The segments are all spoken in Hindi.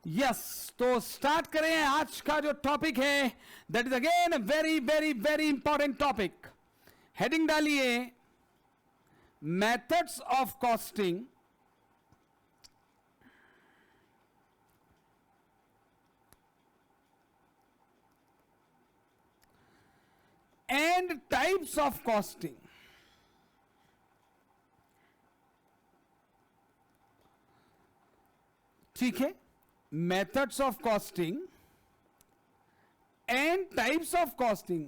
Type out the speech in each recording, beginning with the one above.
यस, तो स्टार्ट करें। आज का जो टॉपिक है that is again very very very important topic. Heading डालिए methods of costing and types of costing. ठीक है, methods of costing and types of costing.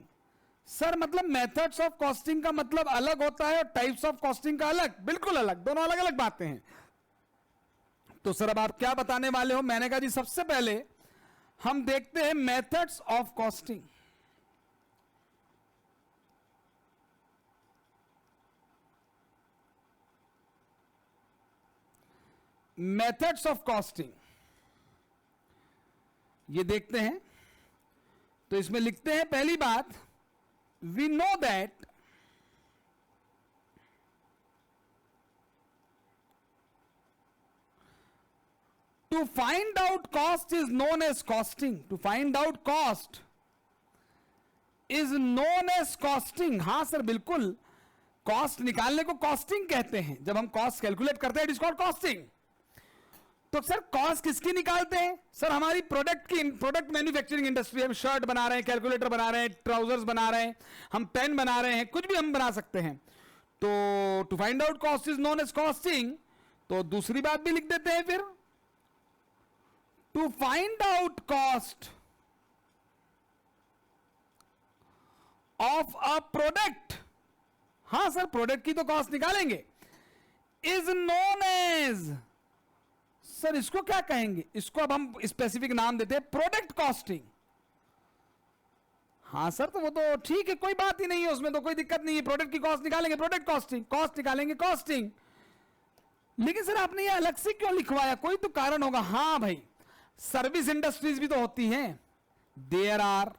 Sir मतलब मेथड्स ऑफ कॉस्टिंग का मतलब अलग होता है और टाइप्स ऑफ कॉस्टिंग का अलग? बिल्कुल अलग, दोनों अलग अलग बातें हैं। तो सर अब आप क्या बताने वाले हो? मैंने कहा जी सबसे पहले हम देखते हैं methods of costing. Methods of costing ये देखते हैं। तो इसमें लिखते हैं पहली बात, we know that to find out cost is known as costing. To find out cost is known as costing. हां सर बिल्कुल, कॉस्ट निकालने को कॉस्टिंग कहते हैं। जब हम कॉस्ट कैलकुलेट करते हैं इट इज कॉल्ड कॉस्टिंग। तो सर कॉस्ट किसकी निकालते हैं? सर हमारी प्रोडक्ट की, प्रोडक्ट मैन्युफैक्चरिंग इंडस्ट्री। हम शर्ट बना रहे हैं, कैलकुलेटर बना रहे हैं, ट्राउजर्स बना रहे हैं, हम पेन बना रहे हैं, कुछ भी हम बना सकते हैं। तो to find out cost is known as costing. तो दूसरी बात भी लिख देते हैं फिर, to find out cost of a product. हां सर प्रोडक्ट की तो कॉस्ट निकालेंगे, इज नोन एज, सर इसको क्या कहेंगे? इसको अब हम स्पेसिफिक नाम देते हैं प्रोडक्ट कॉस्टिंग। हां सर तो वो तो ठीक है, कोई बात ही नहीं है, उसमें तो कोई दिक्कत नहीं है। प्रोडक्ट की कॉस्ट निकालेंगे प्रोडक्ट कॉस्टिंग, कॉस्ट निकालेंगे कॉस्टिंग। लेकिन सर आपने ये अलग से क्यों लिखवाया? कोई तो कारण होगा। हां भाई, सर्विस इंडस्ट्रीज भी तो होती हैं। There are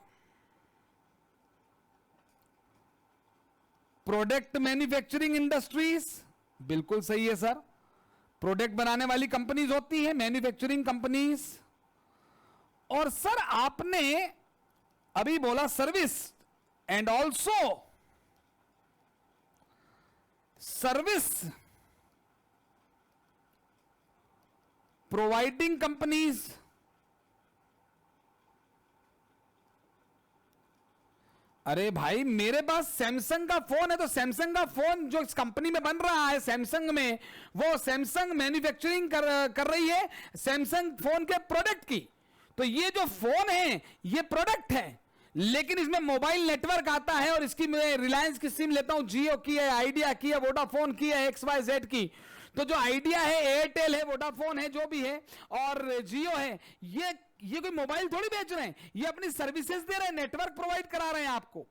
product manufacturing industries. बिल्कुल सही है सर, प्रोडक्ट बनाने वाली कंपनीज होती हैं, मैन्युफैक्चरिंग कंपनीज। और सर आपने अभी बोला service and also service providing companies. अरे भाई मेरे पास सैमसंग का फोन है, तो सैमसंग का फोन जो इस कंपनी में बन रहा है सैमसंग में, वो सैमसंग मैन्युफैक्चरिंग कर रही है सैमसंग फोन के प्रोडक्ट की। तो ये जो फोन है ये प्रोडक्ट है, लेकिन इसमें मोबाइल नेटवर्क आता है। और इसकी मैं रिलायंस की सिम लेता हूं, जियो की है, आइडिया की है, वोडाफोन की है, XYZ की। तो जो आइडिया है, एयरटेल है, वोडाफोन है, जो भी है, और जियो है, ये कोई मोबाइल थोड़ी बेच रहे हैं, ये अपनी सर्विसेज दे रहे हैं, नेटवर्क प्रोवाइड करा रहे हैं आपको।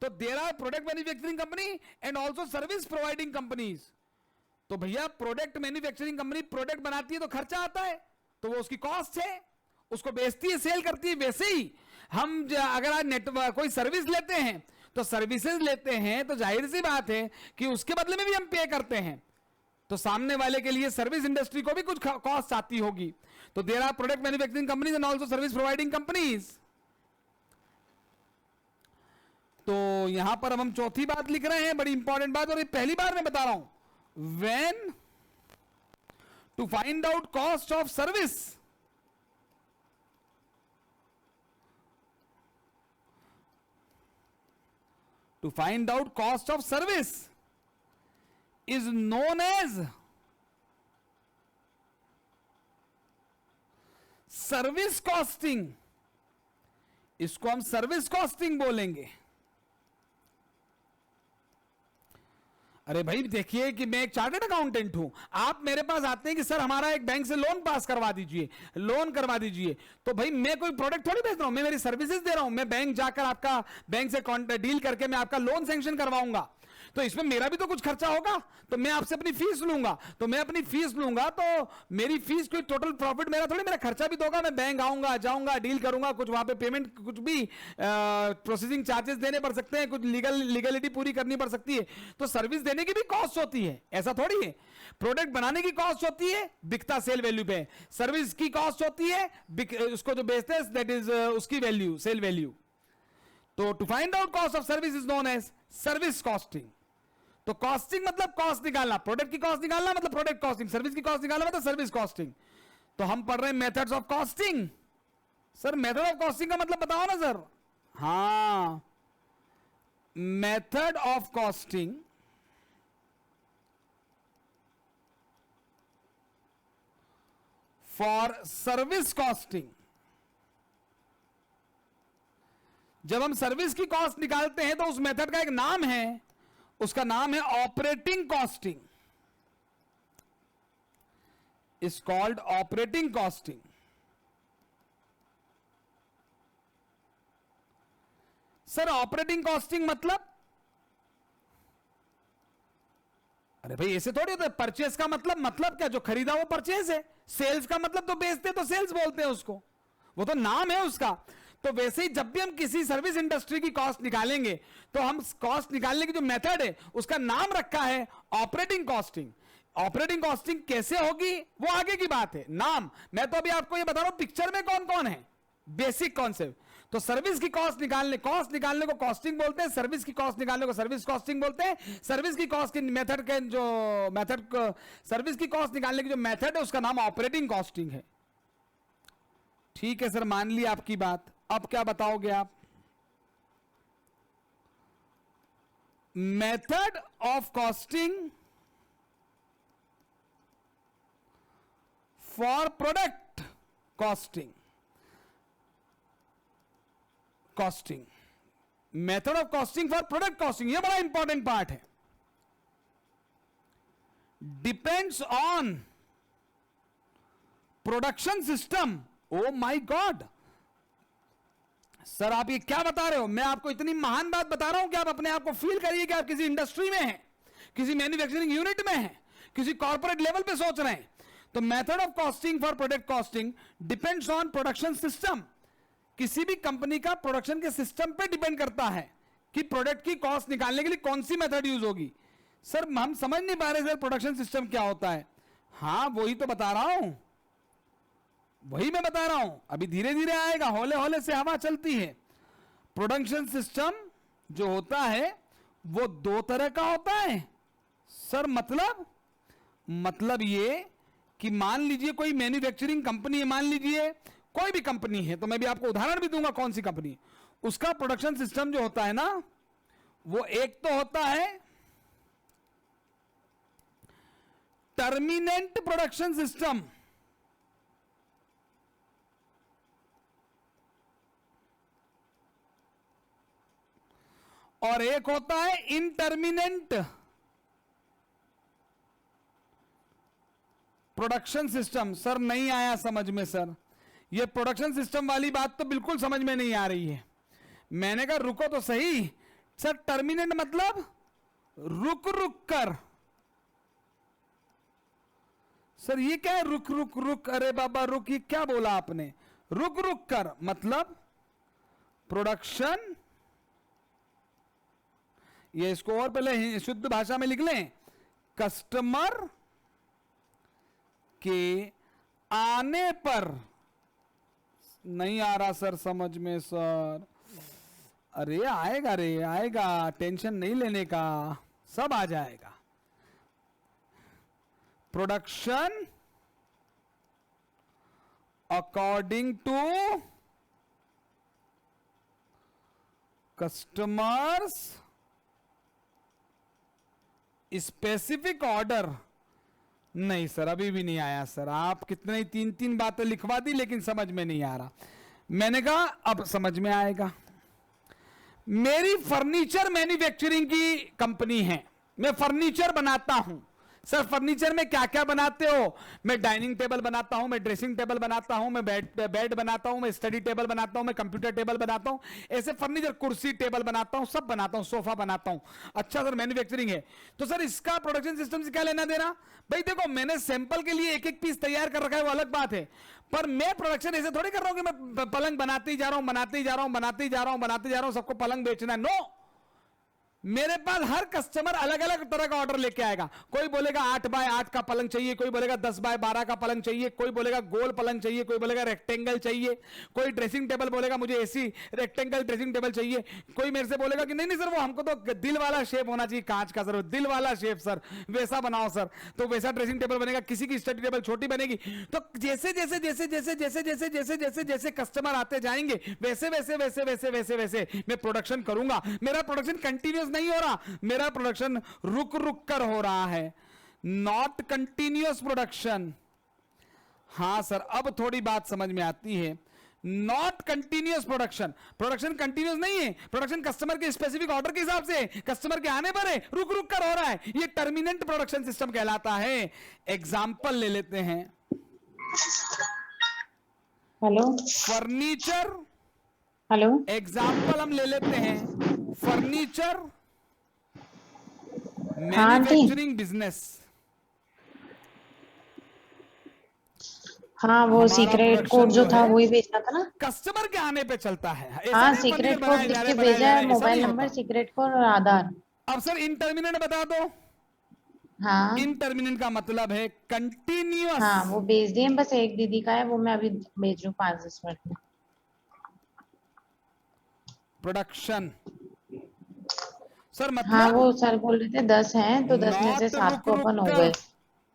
तो there are product manufacturing company and also service providing companies. तो भैया प्रोडक्ट मैन्युफैक्चरिंग कंपनी प्रोडक्ट बनाती है तो खर्चा आता है, तो वो उसकी कॉस्ट है, उसको बेचती है, सेल करती है। वैसे ही हम अगर आज नेटवर्क कोई सर्विस लेते हैं तो सर्विसेज लेते हैं, तो जाहिर सी बात है कि उसके बदले में भी हम पे करते हैं। तो सामने वाले के लिए सर्विस इंडस्ट्री को भी कुछ कॉस्ट आती होगी। तो there are product manufacturing companies and also service providing companies. तो यहां पर अब हम चौथी बात लिख रहे हैं, बड़ी इंपॉर्टेंट बात, और ये पहली बार मैं बता रहा हूं। When to find out cost of service, to find out cost of service is known as service costing. इसको हम सर्विस कॉस्टिंग बोलेंगे। अरे भाई देखिए कि मैं एक चार्टर्ड अकाउंटेंट हूं, आप मेरे पास आते हैं कि सर हमारा एक बैंक से लोन पास करवा दीजिए, लोन करवा दीजिए। तो भाई मैं कोई प्रोडक्ट थोड़ी बेच रहा हूं, मैं मेरी सर्विसेज दे रहा हूं। मैं बैंक जाकर आपका बैंक से डील करके मैं आपका लोन सैंक्शन करवाऊंगा। तो इसमें मेरा भी तो कुछ खर्चा होगा, तो मैं आपसे अपनी फीस लूंगा, तो मैं अपनी फीस लूंगा तो मेरी फीस कोई टोटल प्रॉफिट मेरा थोड़ी, मेरा खर्चा भी तो होगा। मैं बैंक आऊंगा, जाऊंगा, डील करूंगा, कुछ वहां पे पेमेंट, कुछ भी प्रोसेसिंग चार्जेस देने पड़ सकते हैं, कुछ लीगलिटी पूरी करनी पड़ सकती है। तो सर्विस देने की भी कॉस्ट होती है, ऐसा थोड़ी है। प्रोडक्ट बनाने की कॉस्ट होती है, बिकता सेल वैल्यू पे। सर्विस की कॉस्ट होती है, उसको जो बेचते हैं दैट इज उसकी वैल्यू, सेल वैल्यू। तो to find out cost of service is known as service costing. तो कॉस्टिंग मतलब कॉस्ट निकालना, प्रोडक्ट की कॉस्ट निकालना मतलब प्रोडक्ट कॉस्टिंग, सर्विस की कॉस्ट निकालना मतलब सर्विस कॉस्टिंग। तो हम पढ़ रहे हैं methods of costing. Sir method of costing का मतलब बताओ ना सर। हां, method of costing for service costing. जब हम सर्विस की कॉस्ट निकालते हैं तो उस मेथड का एक नाम है, उसका नाम है operating costing, is called operating costing. Sir operating costing मतलब, अरे भाई ऐसे थोड़ी होता है। परचेस का मतलब क्या, जो खरीदा वो परचेस है। सेल्स का मतलब तो बेचते तो सेल्स बोलते हैं उसको, वो तो नाम है उसका। तो वैसे ही जब भी हम किसी सर्विस इंडस्ट्री की कॉस्ट निकालेंगे तो हम कॉस्ट निकालने की जो मेथड है उसका नाम रखा है ऑपरेटिंग कॉस्टिंग। ऑपरेटिंग कॉस्टिंग कैसे होगी वो आगे की बात है, नाम मैं तो अभी आपको ये बता रहा हूं पिक्चर में कौन कौन है, बेसिक कॉन्सेप्ट। तो सर्विस की कॉस्ट निकालने को कॉस्टिंग बोलते हैं, सर्विस की कॉस्ट निकालने को सर्विस कॉस्टिंग बोलते हैं। सर्विस की कॉस्ट के मेथड के जो सर्विस की कॉस्ट निकालने की जो मेथड है उसका नाम ऑपरेटिंग कॉस्टिंग है। ठीक है सर, मान ली आपकी बात। अब क्या बताओगे आप? Method of costing for product costing. Method of costing for product costing, यह बड़ा इंपॉर्टेंट पार्ट है। Depends on production system. Oh my God sir, आप ये क्या बता रहे हो? मैं आपको इतनी महान बात बता रहा हूं कि आप अपने आप को फील करिए कि आप किसी इंडस्ट्री में हैं, किसी मैन्युफैक्चरिंग यूनिट में हैं, किसी कॉर्पोरेट लेवल पे सोच रहे हैं। तो method of costing for product costing depends on production system. किसी भी कंपनी का प्रोडक्शन के सिस्टम पे डिपेंड करता है कि प्रोडक्ट की कॉस्ट निकालने के लिए कौन सी मेथड यूज होगी। सर हम समझ नहीं पा रहे सर प्रोडक्शन सिस्टम क्या होता है। हां वही तो बता रहा हूं, वही मैं बता रहा हूं, अभी धीरे धीरे आएगा, हौले हौले से हवा चलती है। प्रोडक्शन सिस्टम जो होता है वो दो तरह का होता है। सर मतलब ये कि मान लीजिए कोई मैन्युफैक्चरिंग कंपनी है, मान लीजिए कोई भी कंपनी है, तो मैं भी आपको उदाहरण भी दूंगा कौन सी कंपनी, उसका प्रोडक्शन सिस्टम जो होता है ना, वो एक तो होता है टर्मिनेंट प्रोडक्शन सिस्टम, और एक होता है इनटर्मिनेंट प्रोडक्शन सिस्टम। सर नहीं आया समझ में सर, ये प्रोडक्शन सिस्टम वाली बात तो बिल्कुल समझ में नहीं आ रही है। मैंने कहा रुको तो सही सर, टर्मिनेंट मतलब रुक रुक कर। सर ये क्या है रुक रुक रुक? अरे बाबा रुक, ये क्या बोला आपने? रुक रुक कर मतलब प्रोडक्शन, ये इसको और पहले शुद्ध भाषा में लिख लें, कस्टमर के आने पर। नहीं आ रहा सर समझ में सर? अरे आएगा रे आएगा, टेंशन नहीं लेने का, सब आ जाएगा। Production according to customers specific order. नहीं सर अभी भी नहीं आया सर, आप कितने ही तीन तीन बातें लिखवा दी लेकिन समझ में नहीं आ रहा। मैंने कहा अब समझ में आएगा। मेरी फर्नीचर मैन्युफैक्चरिंग की कंपनी है, मैं फर्नीचर बनाता हूं, सर फर्नीचर में क्या क्या बनाते हो? मैं डाइनिंग टेबल बनाता हूं, मैं ड्रेसिंग टेबल बनाता हूं, मैं बेड बनाता हूं, मैं स्टडी टेबल बनाता हूं, मैं कंप्यूटर टेबल बनाता हूं, ऐसे फर्नीचर, कुर्सी टेबल बनाता हूं, सब बनाता हूं, सोफा बनाता हूं। अच्छा सर मैन्युफैक्चरिंग है, तो सर इसका प्रोडक्शन सिस्टम से क्या लेना देना? भाई देखो मैंने सैंपल के लिए एक एक पीस तैयार कर रखा है, वो अलग बात है, पर मैं प्रोडक्शन ऐसे थोड़ी कर रहा हूं कि मैं पलंग बनाते ही जा रहा हूं, बनाते ही जा रहा हूं, बनाते ही जा रहा हूं, बनाते जा रहा हूं, सबको पलंग बेचना है। नो, मेरे पास हर कस्टमर अलग अलग तरह का ऑर्डर लेके आएगा। कोई बोलेगा 8 बाय 8 का पलंग चाहिए, कोई बोलेगा 10 बाय 12 का पलंग चाहिए, कोई बोलेगा गोल पलंग चाहिए, कोई बोलेगा रेक्टेंगल चाहिए, कोई ड्रेसिंग टेबल बोलेगा मुझे ऐसी रेक्टेंगल ड्रेसिंग टेबल चाहिए, कोई मेरे से बोलेगा कि नहीं नहीं सर वो हमको तो दिल वाला शेप होना चाहिए, कांच का सर, दिल वाला शेप सर, वैसा बनाओ सर, तो वैसा ड्रेसिंग टेबल बनेगा, किसी की स्टडी टेबल छोटी बनेगी। तो जैसे जैसे जैसे जैसे जैसे जैसे जैसे जैसे जैसे कस्टमर आते जाएंगे वैसे वैसे वैसे वैसे वैसे वैसे मैं प्रोडक्शन करूंगा। मेरा प्रोडक्शन कंटिन्यूस नहीं हो रहा, मेरा प्रोडक्शन रुक रुक कर हो रहा है, नॉट कंटिन्यूअस प्रोडक्शन। हां सर अब थोड़ी बात समझ में आती है, not continuous production, production continuous नहीं है, प्रोडक्शन कस्टमर के स्पेसिफिक ऑर्डर के हिसाब से, कस्टमर के आने पर है, रुक रुक कर हो रहा है, ये टर्मिनेंट प्रोडक्शन सिस्टम कहलाता है। एग्जाम्पल ले लेते हैं, हेलो फर्नीचर, हेलो एग्जाम्पल हम ले लेते हैं फर्नीचर हाँ आंटी, मैन्युफैक्चरिंग बिजनेस। हाँ वो हमारा सीक्रेट कोड प्रोडक्शन जो जो था है वही भेजना था ना। कस्टमर के आने पे चलता है, ऐसा हाँ नहीं फर्नीचर सीक्रेट कोड बनाए लिख जा रहे के हैं, बनाए भेजा जा है, रहे हैं, ऐसा नहीं मोबाइल नंबर, होता। सीक्रेट कोड और आधार। अब सर इंटरमिनेंट बता दो। हाँ इंटरमिनेंट का मतलब है कंटिन्यूअस हाँ वो भेज दिए, बस एक दीदी का है, वो मैं अभी भेज रही हूँ 5-10 मिनट में। प्रोडक्शन। सर हाँ मतलब वो सर बोल रहे थे 10 हैं तो 10 में से नॉट 7 रुक को रुक अपन हो कर, गए।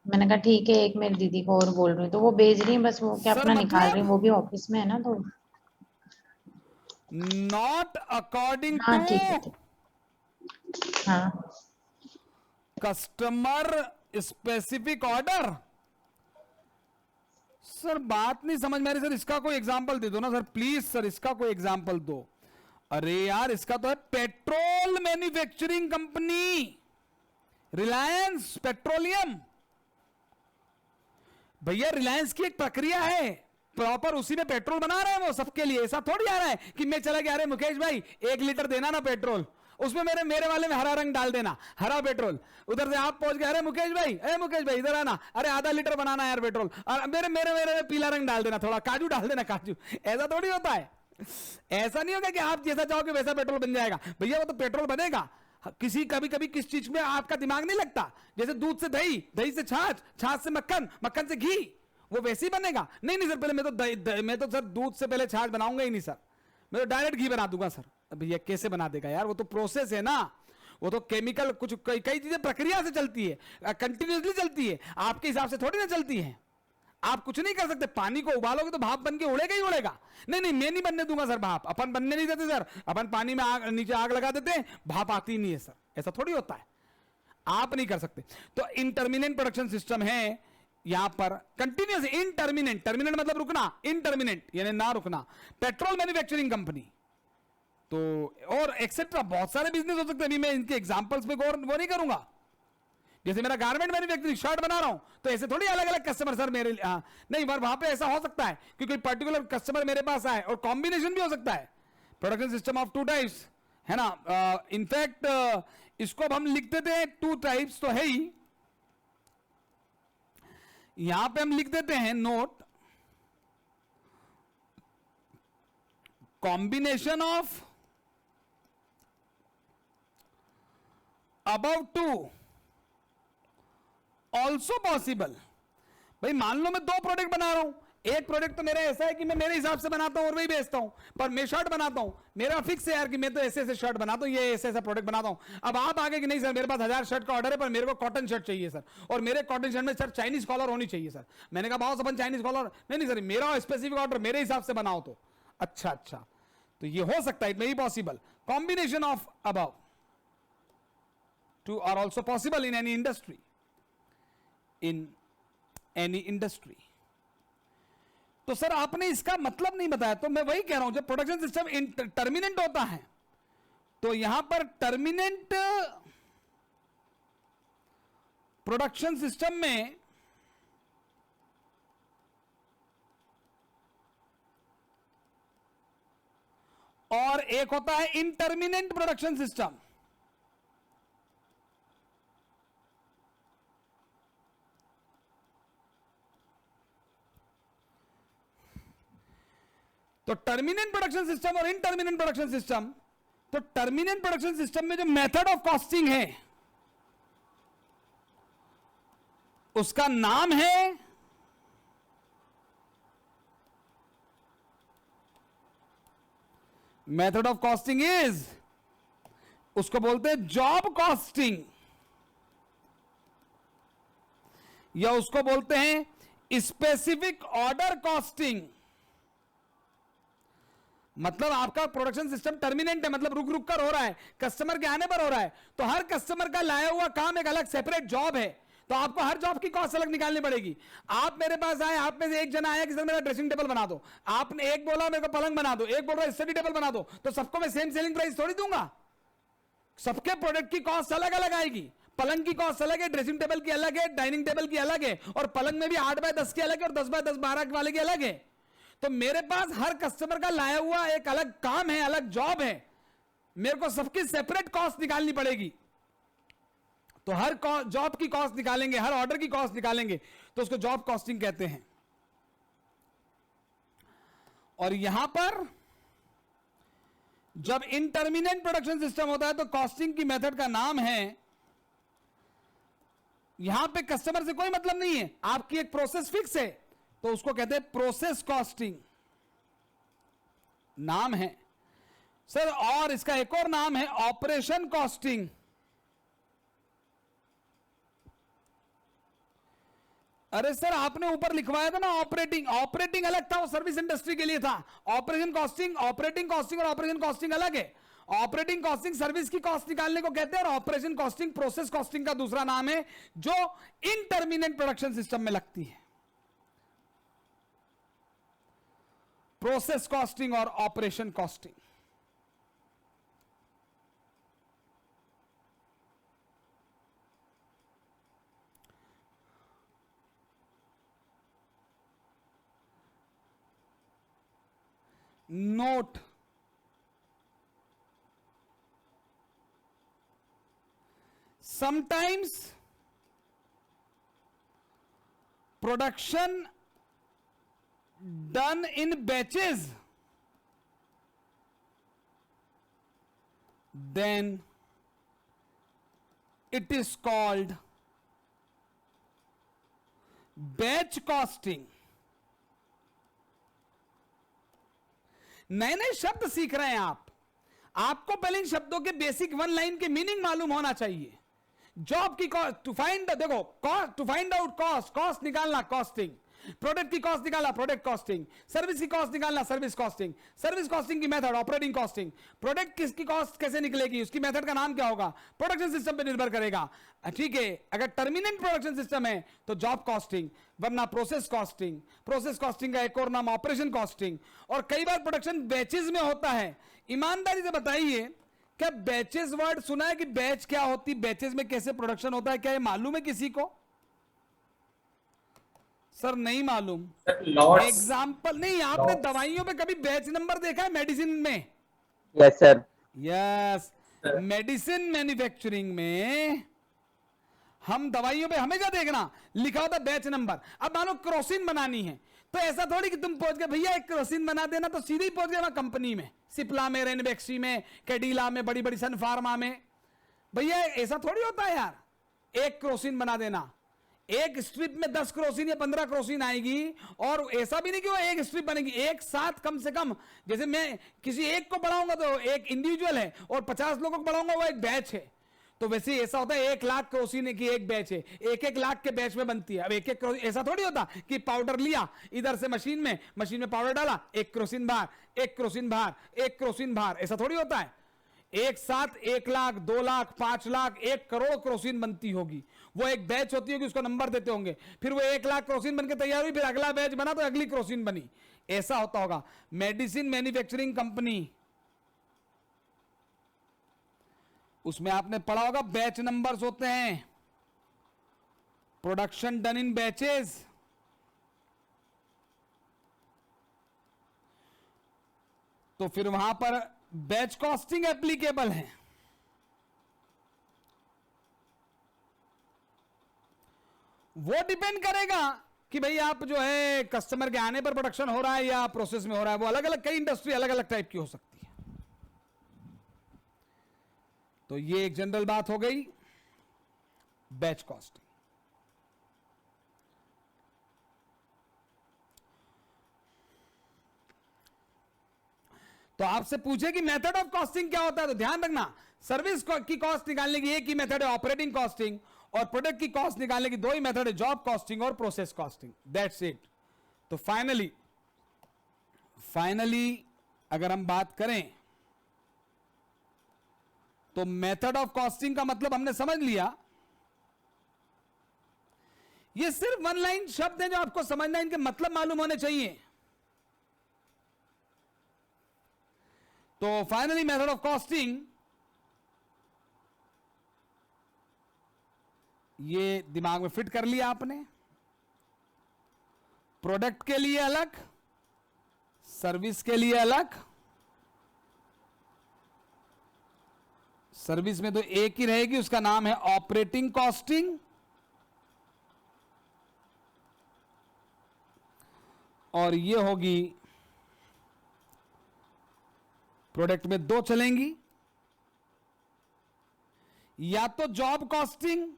मैंने कहा ठीक है, एक मेरी दीदी को और बोल रही हूँ, तो वो भेज रही है, बस वो क्या सर अपना निकाल रही है, मतलब वो भी ऑफिस में है ना, तो नॉट अकॉर्डिंग हाँ टू ठीक है, ठीक। हाँ कस्टमर स्पेसिफिक ऑर्डर। सर बात नहीं समझ में आ रही सर, इसका कोई एग्जांपल दे दो ना सर प्लीज सर, इसका कोई एग्जांपल दो। अरे यार इसका तो है petrol manufacturing company, Reliance petroleum. भैया रिलायंस की एक प्रक्रिया है, प्रॉपर उसी में पेट्रोल बना रहे हैं वो सबके लिए। ऐसा थोड़ी आ रहा है कि मैं चला गया, अरे मुकेश भाई 1 लीटर देना ना पेट्रोल, उसमें मेरे मेरे वाले में हरा रंग डाल देना, हरा पेट्रोल। उधर से आप पहुंच गए, अरे मुकेश भाई इधर आना, अरे आधा लीटर बनाना यार पेट्रोल, और मेरे मेरे मेरे में पीला रंग डाल देना, थोड़ा काजू डाल देना, काजू। ऐसा थोड़ी होता है, ऐसा नहीं होगा कि आप जैसा चाहोगे वैसा पेट्रोल बन जाएगा। भैया वो तो पेट्रोल बनेगा, किसी कभी कभी किस चीज में आपका दिमाग नहीं लगता, जैसे दूध से दही, दही से छाछ, छाछ से मक्खन, मक्खन से घी, वो वैसे ही बनेगा। नहीं नहीं सर पहले मैं तो सर दूध से पहले छाछ बनाऊंगा ही नहीं सर, मैं तो डायरेक्ट घी बना दूंगा सर। भैया कैसे बना देगा यार, वो तो प्रोसेस है ना, वो तो केमिकल कुछ कई कई चीजें प्रक्रिया से चलती है, कंटिन्यूसली चलती है, आपके हिसाब से थोड़ी ना चलती है। आप कुछ नहीं कर सकते, पानी को उबालोगे तो भाप बन के उड़ेगा ही उड़ेगा। नहीं नहीं मैं नहीं बनने दूंगा सर भाप, अपन बनने नहीं देते सर, अपन पानी में आग, नीचे आग लगा देते हैं, भाप आती ही नहीं है सर, ऐसा थोड़ी होता है, आप नहीं कर सकते। तो इनटर्मिनेंट प्रोडक्शन सिस्टम है यहां पर, कंटिन्यूअस इनटर्मिनेंट, टर्मिनेंट मतलब रुकना, इनटर्मिनेंट यानी ना रुकना, पेट्रोल मैन्युफैक्चरिंग कंपनी। तो और एक्सेट्रा बहुत सारे बिजनेस हो सकते हैं, अभी मैं इनके एग्जांपल्स पे गौर वो नहीं करूंगा। जैसे मेरा गारमेंट मैन्युफैक्चरिंग, शर्ट बना रहा हूं, तो ऐसे थोड़ी अलग अलग कस्टमर सर मेरे नहीं, बार वहां पे ऐसा हो सकता है कि कोई पर्टिकुलर कस्टमर मेरे पास आए, और कॉम्बिनेशन भी हो सकता है, प्रोडक्शन सिस्टम ऑफ 2 टाइप्स है ना। इनफैक्ट इसको अब हम लिख देते हैं 2 टाइप्स तो है ही, यहां पे हम लिख देते हैं note, combination of above 2 also possible. भाई मान लो मैं 2 प्रोडक्ट बना रहा हूं, एक प्रोडक्ट तो मेरा ऐसा है कि मैं मेरे हिसाब से बनाता हूं और वही बेचता हूं, पर मैं शर्ट बनाता हूं, मेरा फिक्स है यार कि मैं तो ऐसे ऐसे शर्ट बनाता हूं, ये ऐसे ऐसा प्रोडक्ट बनाता हूं। अब आप आगे कि नहीं सर मेरे पास 1000 शर्ट का ऑर्डर है, पर मेरे को कॉटन शर्ट चाहिए सर, और मेरे कॉटन शर्ट में सर चाइनीज कॉलर होनी चाहिए सर। मैंने कहा बहुत अपन चाइनीज कॉलर नहीं नहीं सर, मेरा स्पेसिफिक ऑर्डर मेरे हिसाब से बनाओ। तो अच्छा अच्छा, तो ये हो सकता है, it may be possible, combination of above 2 are also possible in any industry, in any industry. तो सर आपने इसका मतलब नहीं बताया, तो मैं वही कह रहा हूं, जब प्रोडक्शन सिस्टम टर्मिनेंट होता है तो यहां पर टर्मिनेंट प्रोडक्शन सिस्टम में और एक होता है इंटरमिनेंट प्रोडक्शन सिस्टम। तो टर्मिनेंट प्रोडक्शन सिस्टम और इंटरमिनेंट प्रोडक्शन सिस्टम, तो टर्मिनेंट प्रोडक्शन सिस्टम में जो मेथड ऑफ कॉस्टिंग है उसका नाम है मेथड ऑफ कॉस्टिंग इज, उसको बोलते हैं जॉब कॉस्टिंग, या उसको बोलते हैं स्पेसिफिक ऑर्डर कॉस्टिंग। मतलब आपका प्रोडक्शन सिस्टम टर्मिनेंट है, मतलब रुक रुक कर हो रहा है, कस्टमर के आने पर हो रहा है, तो हर कस्टमर का लाया हुआ काम एक अलग सेपरेट जॉब है, तो आपको हर जॉब की कॉस्ट अलग निकालनी पड़ेगी। आप मेरे पास आए, आप में से एक जना आया कि सर मेरा ड्रेसिंग टेबल बना दो, आपने एक बोला मेरे को पलंग बना दो, एक बोल रहा स्टडी टेबल बना दो, तो सबको मैं सेम सेलिंग प्राइस थोड़ी दूंगा। सबके प्रोडक्ट की कॉस्ट अलग अलग आएगी। पलंग की कॉस्ट अलग है, ड्रेसिंग टेबल की अलग है, डाइनिंग टेबल की अलग है, और पलंग में भी 8x10 की अलग है और 10x10 12 वाले की अलग है। तो मेरे पास हर कस्टमर का लाया हुआ एक अलग काम है, अलग जॉब है, मेरे को सबकी सेपरेट कॉस्ट निकालनी पड़ेगी। तो हर जॉब की कॉस्ट निकालेंगे, हर ऑर्डर की कॉस्ट निकालेंगे, तो उसको जॉब कॉस्टिंग कहते हैं। और यहां पर जब इंटरमिनेंट प्रोडक्शन सिस्टम होता है तो कॉस्टिंग की मेथड का नाम है, यहां पे कस्टमर से कोई मतलब नहीं है, आपकी एक प्रोसेस फिक्स है, तो उसको कहते हैं प्रोसेस कॉस्टिंग नाम है सर। और इसका एक और नाम है ऑपरेशन कॉस्टिंग। अरे सर आपने ऊपर लिखवाया था ना ऑपरेटिंग, ऑपरेटिंग अलग था, वो सर्विस इंडस्ट्री के लिए था। ऑपरेशन कॉस्टिंग, ऑपरेटिंग कॉस्टिंग और ऑपरेशन कॉस्टिंग अलग है। ऑपरेटिंग कॉस्टिंग सर्विस की कॉस्ट निकालने को कहते हैं, और ऑपरेशन कॉस्टिंग प्रोसेस कॉस्टिंग का दूसरा नाम है, जो इंटरमिनेंट प्रोडक्शन सिस्टम में लगती है। प्रोसेस कॉस्टिंग और operation costing. Note, sometimes production done in batches, then it is called batch costing। नए नए शब्द सीख रहे हैं आप, आपको पहले इन शब्दों के बेसिक वन लाइन के मीनिंग मालूम होना चाहिए। जॉब की कॉस्ट टू फाइंड, देखो cost to find out cost, cost निकालना कॉस्टिंग, प्रोडक्ट की कॉस्ट निकालना प्रोडक्ट कॉस्टिंग, सर्विस की कॉस्ट निकालना सर्विस कॉस्टिंग, सर्विस कॉस्टिंग की मेथड ऑपरेटिंग कॉस्टिंग, प्रोडक्ट किसकी कॉस्ट कैसे निकलेगी उसकी मेथड का नाम क्या होगा, प्रोडक्शन सिस्टम पे निर्भर करेगा। ठीक है, अगर टर्मिनेंट प्रोडक्शन सिस्टम है तो जॉब कॉस्टिंग, वरना प्रोसेस कॉस्टिंग, प्रोसेस कॉस्टिंग का एक और नाम ऑपरेशन कॉस्टिंग। और कई बार प्रोडक्शन बैचेस में होता है। ईमानदारी से बताइए, क्या बैचेस वर्ड सुना है कि बैच क्या होती, बैचेस में कैसे प्रोडक्शन होता है, क्या ये मालूम है किसी को? सर नहीं मालूम। एग्जाम्पल नहीं, आपने दवाइयों पे कभी बैच नंबर देखा है मेडिसिन में? Yes sir. Yes, medicine manufacturing में हम दवाइयों पे हमेशा देखना लिखा होता बैच नंबर। अब मानो क्रोसिन बनानी है, तो ऐसा थोड़ी कि तुम पहुंच गए भैया एक क्रोसिन बना देना, तो सीधे ही पहुंच गए कंपनी में, सिप्ला में, रेनबेक्सी में, कैडिला में, बड़ी बड़ी सन फार्मा में। भैया ऐसा थोड़ी होता है यार, एक क्रोसिन बना देना, एक स्ट्रिप में 10 क्रोसिन या 15 क्रोसिन आएगी, और ऐसा भी नहीं कि वो एक स्ट्रिप बनेगी, एक साथ कम से कम, जैसे मैं किसी एक को पढ़ाऊंगा तो एक इंडिविजुअल है, और 50 लोगों को पढ़ाऊंगा वो एक बैच है। तो वैसे ऐसा होता है 1 लाख क्रोसिन की एक बैच है, 1-1 लाख के बैच में बनती है। अब 1-1 क्रोसिन ऐसा थोड़ी होता कि पाउडर लिया इधर से मशीन में पाउडर डाला, 1 क्रोसिन बाहर, 1 क्रोसिन बाहर, 1 क्रोसिन बाहर, ऐसा थोड़ी होता है। एक साथ 1 लाख, 2 लाख, 5 लाख, 1 करोड़ क्रोसिन बनती होगी, वो एक बैच होती होगी, उसको नंबर देते होंगे, फिर वो 1 लाख क्रोसिन बनकर तैयार हुई, फिर अगला बैच बना तो अगली क्रोसिन बनी, ऐसा होता होगा। मेडिसिन मैन्युफैक्चरिंग कंपनी, उसमें आपने पढ़ा होगा बैच नंबर्स होते हैं, प्रोडक्शन डन इन बैचेस, तो फिर वहां पर बैच कॉस्टिंग एप्लीकेबल है। वो डिपेंड करेगा कि भाई आप जो है कस्टमर के आने पर प्रोडक्शन हो रहा है या प्रोसेस में हो रहा है। वो अलग अलग, कई इंडस्ट्री अलग अलग टाइप की हो सकती है। तो ये एक जनरल बात हो गई बैच कॉस्टिंग। तो आपसे पूछे कि मेथड ऑफ कॉस्टिंग क्या होता है, तो ध्यान रखना सर्विस की कॉस्ट निकालने की एक ही मेथड है ऑपरेटिंग कॉस्टिंग, और प्रोडक्ट की कॉस्ट निकालने की दो ही मेथड है जॉब कॉस्टिंग और प्रोसेस कॉस्टिंग। That's it. तो फाइनली अगर हम बात करें तो मेथड ऑफ कॉस्टिंग का मतलब हमने समझ लिया। ये सिर्फ वन लाइन शब्द है जो आपको समझना है, इनके मतलब मालूम होने चाहिए। तो फाइनली मेथड ऑफ कॉस्टिंग, ये दिमाग में फिट कर लिया आपने। प्रोडक्ट के लिए अलग, सर्विस के लिए अलग। सर्विस में तो एक ही रहेगी, उसका नाम है ऑपरेटिंग कॉस्टिंग, और ये होगी प्रोडक्ट में दो चलेंगी, या तो जॉब कॉस्टिंग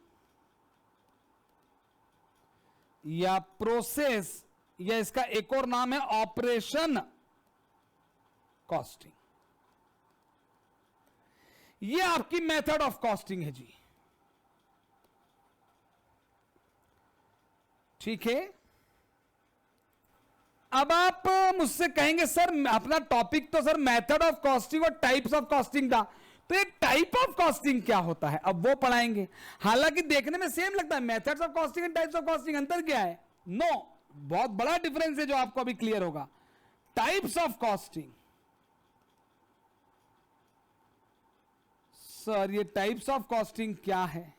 या प्रोसेस, या इसका एक और नाम है ऑपरेशन कॉस्टिंग। ये आपकी मेथड ऑफ कॉस्टिंग है जी। ठीक है। अब आप मुझसे कहेंगे सर अपना टॉपिक तो सर मेथड ऑफ कॉस्टिंग और टाइप्स ऑफ कॉस्टिंग था, तो एक टाइप ऑफ कॉस्टिंग क्या होता है, अब वो पढ़ाएंगे। हालांकि देखने में सेम लगता है, methods of costing and types of costing, अंतर क्या है? नो, बहुत बड़ा डिफरेंस है जो आपको अभी क्लियर होगा। टाइप्स ऑफ कॉस्टिंग, सर ये टाइप्स ऑफ कॉस्टिंग क्या है?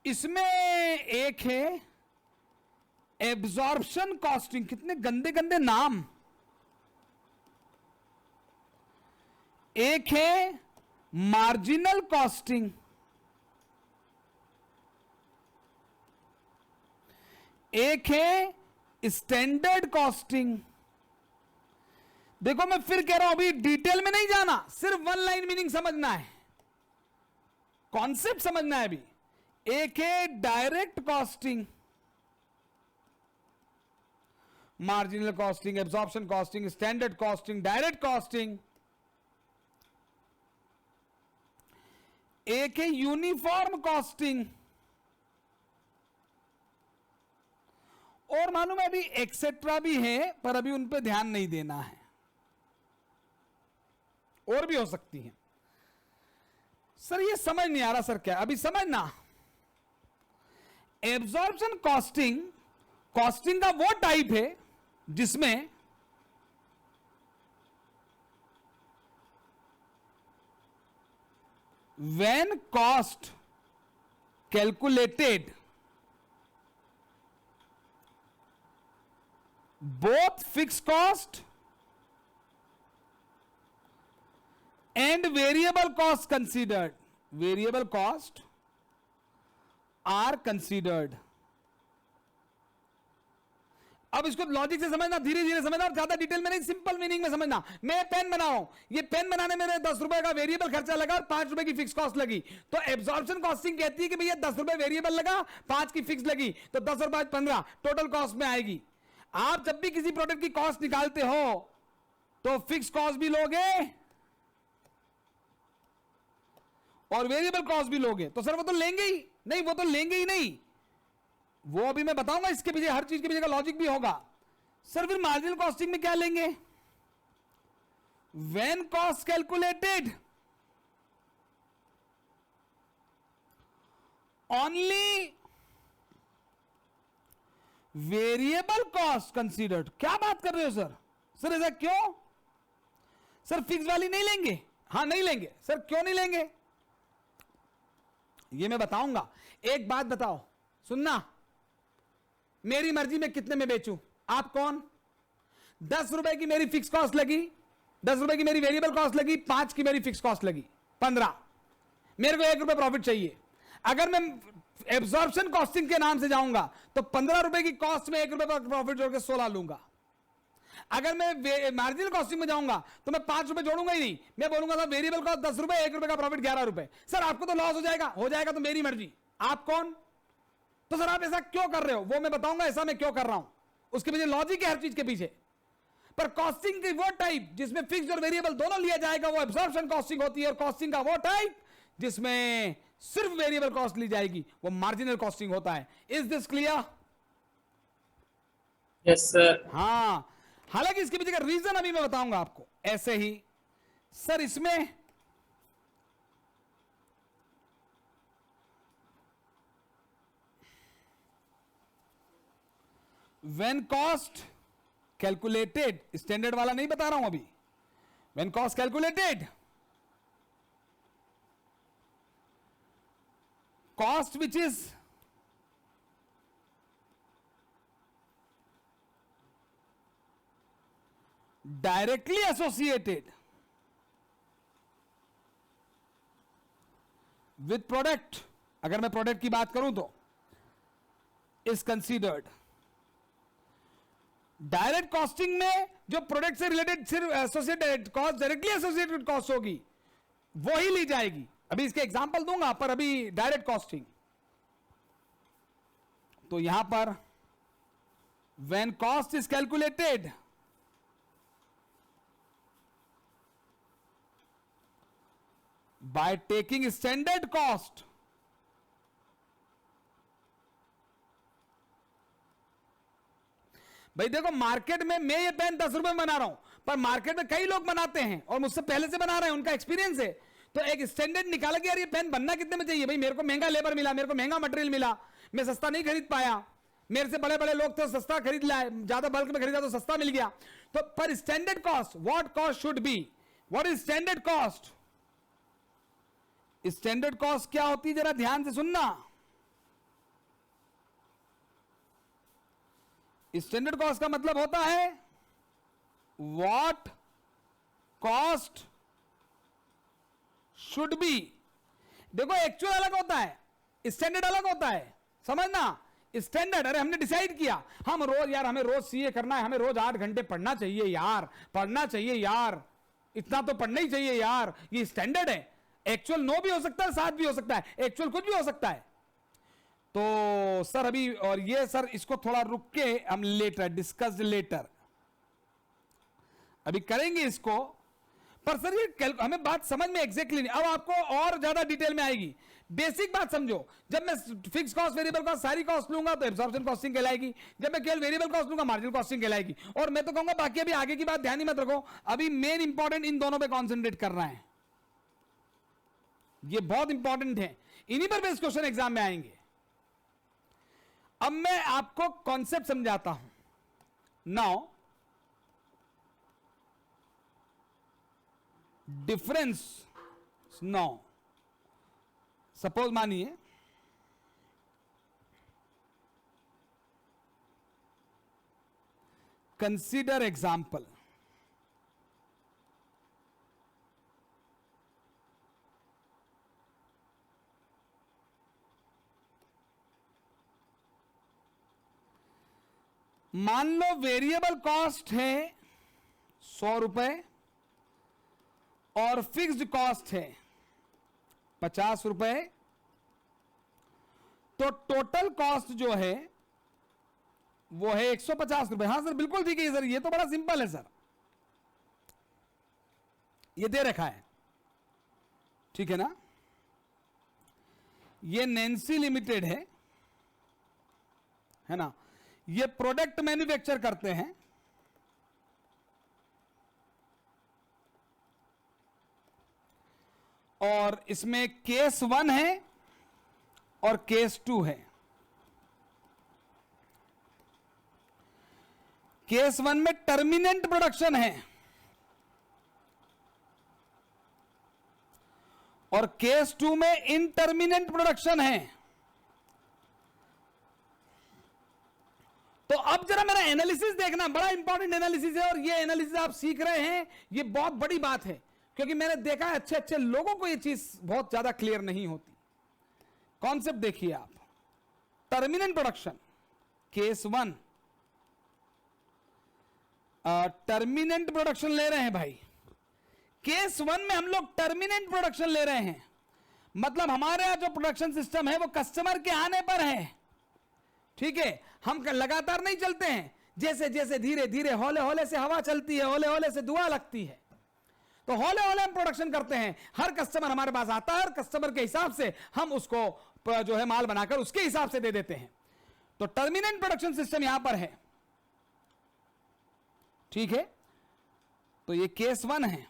इसमें एक है एब्जॉर्प्शन कॉस्टिंग, कितने गंदे गंदे नाम। एक है मार्जिनल कॉस्टिंग, एक है स्टैंडर्ड कॉस्टिंग। देखो मैं फिर कह रहा हूं, अभी डिटेल में नहीं जाना, सिर्फ वन लाइन मीनिंग समझना है, कॉन्सेप्ट समझना है अभी। एक है direct costing, marginal costing, absorption costing, standard costing, direct costing. एक है यूनिफॉर्म कॉस्टिंग, और मालूम है अभी एक्सेट्रा भी है, पर अभी उन पे ध्यान नहीं देना है, और भी हो सकती है। सर ये समझ नहीं आ रहा सर क्या, अभी समझना। एब्जॉर्प्शन कॉस्टिंग, कॉस्टिंग का वो टाइप है जिसमें when cost calculated both fixed cost and variable cost are considered। अब इसको लॉजिक से समझना, धीरे धीरे समझना, और ज्यादा डिटेल में नहीं, सिंपल मीनिंग में समझना। मैं पेन बना रहा हूं, ये पेन बनाने में 10 रुपए का वेरिएबल खर्चा लगा और 5 रुपए की फिक्स कॉस्ट लगी, तो एब्जॉर्प्शन कॉस्टिंग कहती है कि भैया 10 रुपए वेरिएबल लगा, 5 की फिक्स लगी, तो 10 और 5 15 टोटल कॉस्ट में आएगी। आप जब भी किसी प्रोडक्ट की कॉस्ट निकालते हो तो फिक्स कॉस्ट भी लोगे और वेरिएबल कॉस्ट भी लोगे। तो सर वो तो लेंगे ही नहीं, वो तो लेंगे ही नहीं, वो अभी मैं बताऊंगा, इसके पीछे हर चीज के पीछे का लॉजिक भी होगा। सर फिर मार्जिनल कॉस्टिंग में क्या लेंगे? When cost calculated only variable cost considered. क्या बात कर रहे हो सर? सर ऐसा क्यों? सर फिक्स वाली नहीं लेंगे? हाँ नहीं लेंगे। सर क्यों नहीं लेंगे? ये मैं बताऊंगा। एक बात बताओ, सुनना, मेरी मर्जी में कितने में बेचूं? आप कौन? 10 रुपए की मेरी फिक्स कॉस्ट लगी, 10 रुपए की मेरी वेरिएबल कॉस्ट लगी, 5 की मेरी फिक्स कॉस्ट लगी, 15। मेरे को 1 रुपए प्रॉफिट चाहिए। अगर मैं एब्जॉर्प्शन कॉस्टिंग के नाम से जाऊंगा तो 15 रुपए की कॉस्ट में 1 रुपए का प्रॉफिट जोड़ के 16 लूंगा। अगर मैं मार्जिनल कॉस्टिंग में जाऊंगा तो मैं 5 रुपए जोड़ूंगा ही नहीं, मैं बोलूंगा सर वेरिएबल कॉस्ट 10 रुपए, 1 रुपए का प्रॉफिट 11 रुपए। सर आपको तो लॉस हो जाएगा तो मेरी मर्जी। आप कौन? तो सर आप ऐसा क्यों कर रहे हो? वो मैं बताऊंगा ऐसा मैं क्यों कर रहा हूं, उसके पीछे लॉजिक है हर चीज के पीछे। पर कॉस्टिंग की वो टाइप जिसमें फिक्स्ड और वेरिएबल दोनों लिया जाएगा वो एब्जॉर्प्शन कॉस्टिंग होती है, और कॉस्टिंग का वो टाइप जिसमें सिर्फ वेरिएबल कॉस्ट ली जाएगी वो मार्जिनल कॉस्टिंग होता है। Is this clear? Yes sir. हाँ, हालांकि इसके पीछे का रीजन अभी मैं बताऊंगा आपको। ऐसे ही सर इसमें व्हेन कॉस्ट कैलकुलेटेड, स्टैंडर्ड वाला नहीं बता रहा हूं अभी, when cost calculated, cost which is directly associated with product, अगर मैं प्रोडक्ट की बात करूं तो इज कंसीडर्ड। डायरेक्ट कॉस्टिंग में जो प्रोडक्ट से रिलेटेड सिर्फ associated cost, directly associated cost होगी वो ही ली जाएगी। अभी इसके एग्जांपल दूंगा, पर अभी डायरेक्ट कॉस्टिंग तो यहां पर when cost is calculated by taking standard cost भाई देखो, मार्केट में मैं ये पेन 10 रुपए में बना रहा हूं, पर मार्केट में कई लोग बनाते हैं और मुझसे पहले से बना रहे हैं, उनका एक्सपीरियंस है। तो एक स्टैंडर्ड निकाला कि यार ये पेन बनना कितने में चाहिए? भाई मेरे को महंगा लेबर मिला, मेरे को महंगा मटेरियल मिला, मैं सस्ता नहीं खरीद पाया, मेरे से बड़े बड़े लोग थे सस्ता खरीद लाए, ज्यादा बल्क में खरीदा तो सस्ता मिल गया। तो पर standard cost, what cost should be, what is standard cost? Standard cost क्या होती है जरा ध्यान से सुनना। स्टैंडर्ड कॉस्ट का मतलब होता है व्हाट कॉस्ट शुड बी। देखो एक्चुअल अलग होता है, स्टैंडर्ड अलग होता है, समझना। स्टैंडर्ड, अरे हमने डिसाइड किया हम रोज, यार हमें रोज सीए करना है, हमें रोज 8 घंटे पढ़ना चाहिए यार, पढ़ना चाहिए यार, इतना तो पढ़ना ही चाहिए यार, ये स्टैंडर्ड है। एक्चुअल 9 भी हो सकता है, 7 भी हो सकता है, एक्चुअल कुछ भी हो सकता है। तो सर अभी, और ये सर इसको थोड़ा रुक के हम लेटर डिस्कस लेटर अभी करेंगे इसको। पर सर ये हमें बात समझ में एग्जैक्टली नहीं, अब आपको और ज्यादा डिटेल में आएगी। बेसिक बात समझो, जब मैं फिक्स कॉस्ट, वेरिएबल कॉस्ट, सारी कॉस्ट लूंगा तो एब्जॉर्प्शन कॉस्टिंग कहलाएगी, जब मैं केवल वेरिएबल कॉस्ट लूंगा मार्जिनल कॉस्टिंग कहलाएगी। और मैं तो कहूंगा बाकी अभी आगे की बात ध्यान ही मत रखो, अभी मेन इंपॉर्टेंट इन दोनों पे कॉन्सेंट्रेट करना है, ये बहुत इंपॉर्टेंट है, इन्हीं पर बेस्ड क्वेश्चन एग्जाम में आएंगे। अब मैं आपको कॉन्सेप्ट समझाता हूं। नाउ डिफरेंस, नाउ सपोज मानिए कंसीडर एग्जाम्पल, मान लो वेरिएबल कॉस्ट है 100 रुपए और फिक्स्ड कॉस्ट है 50 रुपए, तो टोटल कॉस्ट जो है वो है 150 रुपए। हाँ सर बिल्कुल ठीक है सर, ये तो बड़ा सिंपल है सर, ये दे रखा है, ठीक है ना। ये नैन्सी लिमिटेड है ना, ये प्रोडक्ट मैन्युफैक्चर करते हैं, और इसमें केस 1 है और केस 2 है। केस 1 में टर्मिनेंट प्रोडक्शन है, और केस 2 में इंटरमिनेंट प्रोडक्शन है। तो अब जरा मेरा एनालिसिस देखना, बड़ा इंपॉर्टेंट एनालिसिस है, और ये एनालिसिस आप सीख रहे हैं, ये बहुत बड़ी बात है, क्योंकि मैंने देखा है अच्छे अच्छे लोगों को ये चीज बहुत ज्यादा क्लियर नहीं होती। कॉन्सेप्ट देखिए आप, टर्मिनेंट प्रोडक्शन केस 1, टर्मिनेंट प्रोडक्शन ले रहे हैं भाई। केस 1 में हम लोग टर्मिनेंट प्रोडक्शन ले रहे हैं, मतलब हमारे यहां जो प्रोडक्शन सिस्टम है वो कस्टमर के आने पर है, ठीक है। हम लगातार नहीं चलते हैं, जैसे जैसे धीरे धीरे हौले हौले से हवा चलती है, हौले हौले से धुआं लगती है, तो हौले हौले हम प्रोडक्शन करते हैं। हर कस्टमर हमारे पास आता है, हर कस्टमर के हिसाब से हम उसको जो है माल बनाकर उसके हिसाब से दे देते हैं। तो टर्मिनेंट प्रोडक्शन सिस्टम यहां पर है, ठीक है। तो ये केस 1 है।